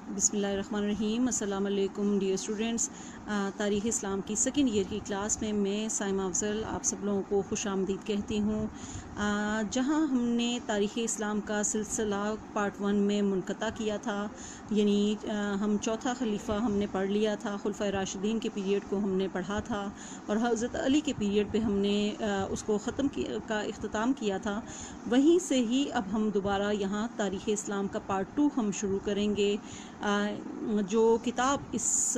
बिस्मिल्लाहिर्रहमानिर्रहीम। अस्सलाम वालेकुम डियर स्टूडेंट्स। तारीख़ इस्लाम की सेकेंड ईयर की क्लास में मैं साइमा अफजल आप सब लोगों को खुश आमदीद कहती हूँ। जहाँ हमने तारीख़ इस्लाम का सिलसिला पार्ट 1 में मुनक़ता किया था, यानी हम चौथा खलीफा हमने पढ़ लिया था, खुलफ़ाए राशिदीन के पीरियड को हमने पढ़ा था और हज़रत अली के पीरियड पे हमने उसको ख़त्म का इख्तिताम किया था। वहीं से ही अब हम दोबारा यहाँ तारीख़ इस्लाम का पार्ट 2 हम शुरू करेंगे। जो किताब इस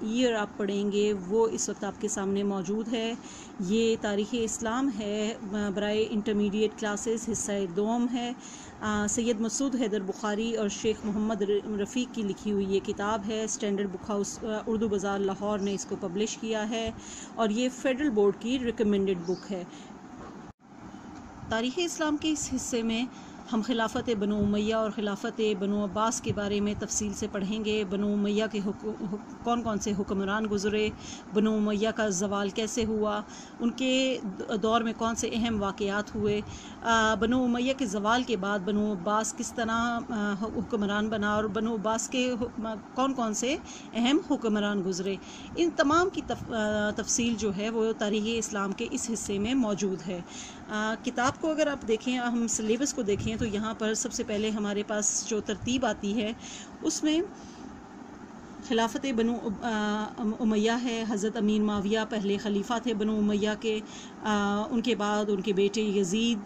ईयर आप पढ़ेंगे वो इस वक्त आपके सामने मौजूद है। ये तारीख़ इस्लाम है बराए इंटरमीडिएट क्लासेस, हिस्सा दोम है। सैयद मसूद हैदर बुखारी और शेख मोहम्मद रफ़ीक की लिखी हुई ये किताब है। स्टैंडर्ड बुक हाउस उर्दू बाज़ार लाहौर ने इसको पब्लिश किया है और ये फेडरल बोर्ड की रिकमेंडेड बुक है। तारीख़ इस्लाम के इस हिस्से में हम खिलाफत बनु उमैया और खिलाफत बनु अब्बास के बारे में तफसील से पढ़ेंगे। बनु उमैया के कौन कौन से हुक्मरान गुज़रे, बनु उमैया का ज़वाल कैसे हुआ, उनके दौर में कौन से अहम वाक़यात हुए, बनु उमैया के ज़वाल के बाद बनु अब्बास किस तरह हुक्मरान बना और बनु अब्बास के कौन कौन से अहम हुक्मरान गुज़रे। इन तमाम की तफसील जो है वो तारीख़ इस्लाम के इस हिस्से में मौजूद है। किताब को अगर आप देखें, हम सिलेबस को देखें तो यहाँ पर सबसे पहले हमारे पास जो तरतीब आती है उसमें खिलाफत बनु उमैया है। हज़रत अमीर माविया पहले खलीफा थे बनु उमैया के। उनके बाद उनके बेटे यजीद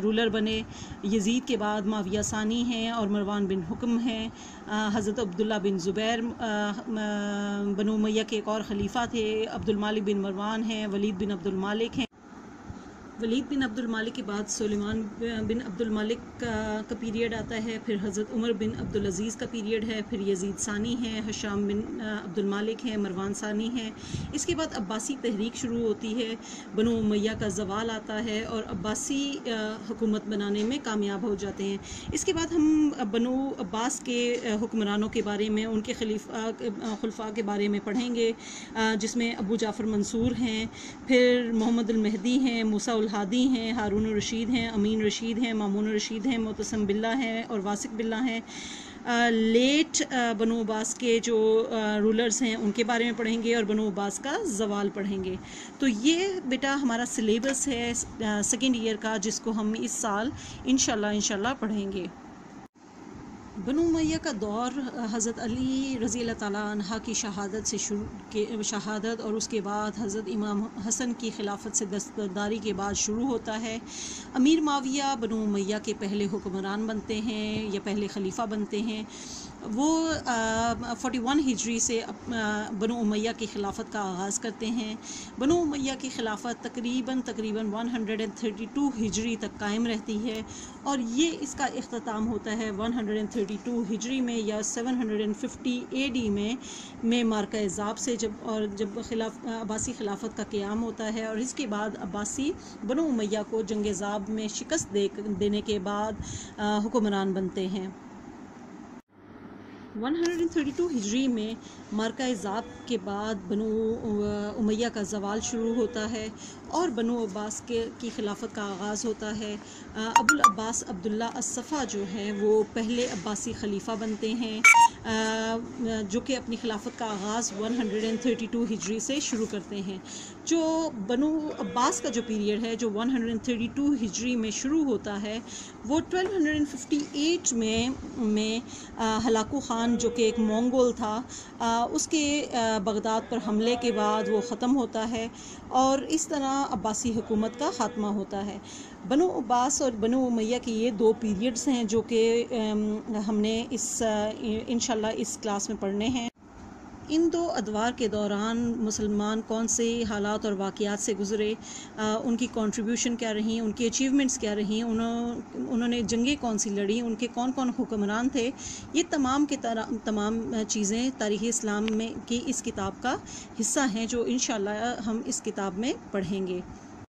रूलर बने। यजीद के बाद माविया सानी हैं और मरवान बिन हुक्म हैं। हज़रत अब्दुल्ला बिन ज़ुबैर बनु उमैया के एक और ख़लीफ़ा थे। अब्दुल मालिक बिन मरवान हैं। वलीद बिन अब्दुल मालिक हैं। वलीद बिन अब्दुल मालिक के बाद सुलेमान बिन अब्दुल मालिक का पीरियड आता है। फिर हज़रत उमर बिन अब्दुल अज़ीज़ का पीरियड है। फिर यजीद सानी है, हशाम बिन अब्दुल मालिक है, मरवान सानी है। इसके बाद अब्बासी तहरीक शुरू होती है, बनु उमैया का ज़वाल आता है और अब्बासी हुकूमत बनाने में कामयाब हो जाते हैं। इसके बाद हम बनु अब्बास के हुक्मरानों के बारे में, उनके खुलफा के बारे में पढ़ेंगे, जिसमें अबू जाफ़र मंसूर हैं, फिर मोहम्मद अल महदी हैं, मूसा उल हादी हैं, हारून रशीद हैं, अमीन रशीद हैं, मामून रशीद हैं, मुतसम बिल्ला हैं और वासिक बिल्ला हैं। लेट बनु अब्बास के जो रूलर्स हैं उनके बारे में पढ़ेंगे और बनु अब्बास का ज़वाल पढ़ेंगे। तो ये बेटा हमारा सिलेबस है सेकेंड ईयर का, जिसको हम इस साल इंशाल्लाह पढ़ेंगे। बनु उमैया का दौर हज़रत अली रज़ी अल्लाह ताला अन्हा की शहादत और उसके बाद हज़रत इमाम हसन की खिलाफत से दस्तबरदारी के बाद शुरू होता है। अमीर माविया बनु उमैया के पहले हुक्मरान बनते हैं या पहले खलीफा बनते हैं। वो 41 हिजरी से बनु उमैया की खिलाफत का आगाज़ करते हैं। बनु उमैया की खिलाफत तकरीबन 132 हिजरी तक कायम रहती है और ये इसका इख्तिताम होता है 132 हिजरी में या 750 AD में मार्का ज़ाब से, जब अब्बासी खिलाफत का क़याम होता है। और इसके बाद अब्बासी बनु उमैया को जंग ज़ाब में शिकस्त देने के बाद हुक्मरान बनते हैं। 132 हिजरी में मार्का ज़ाब के बाद बनु उमैया का ज़वाल शुरू होता है और बनु अब्बास की खिलाफत का आगाज़ होता है। अबुल अब्बास अब्दुल्ला अस-सफ़ा जो है वो पहले अब्बासी खलीफा बनते हैं, जो कि अपनी खिलाफत का आगाज़ 132 हिजरी से शुरू करते हैं। जो बनु अब्बास का जो पीरियड है जो 132 हिजरी में शुरू होता है वो 1258 में हलाकू ख़ान जो कि एक मंगोल था, उसके बगदाद पर हमले के बाद वो ख़त्म होता है और इस तरह अब्बासी हुकूमत का ख़ात्मा होता है। बनु अब्बास और बनु उमैया के ये दो पीरियड्स हैं जो कि हमने इंशाल्लाह इस क्लास में पढ़ने हैं। इन दो अदवार के दौरान मुसलमान कौन से हालात और वाक़यात से गुज़रे, उनकी कंट्रीब्यूशन क्या रही, उनकी अचीवमेंट्स क्या रही, उन्होंने जंगें कौन सी लड़ी, उनके कौन कौन हुक्मरान थे, ये तमाम तमाम चीज़ें तारीख़ इस्लाम में की इस किताब का हिस्सा हैं जो इंशाल्लाह हम इस किताब में पढ़ेंगे।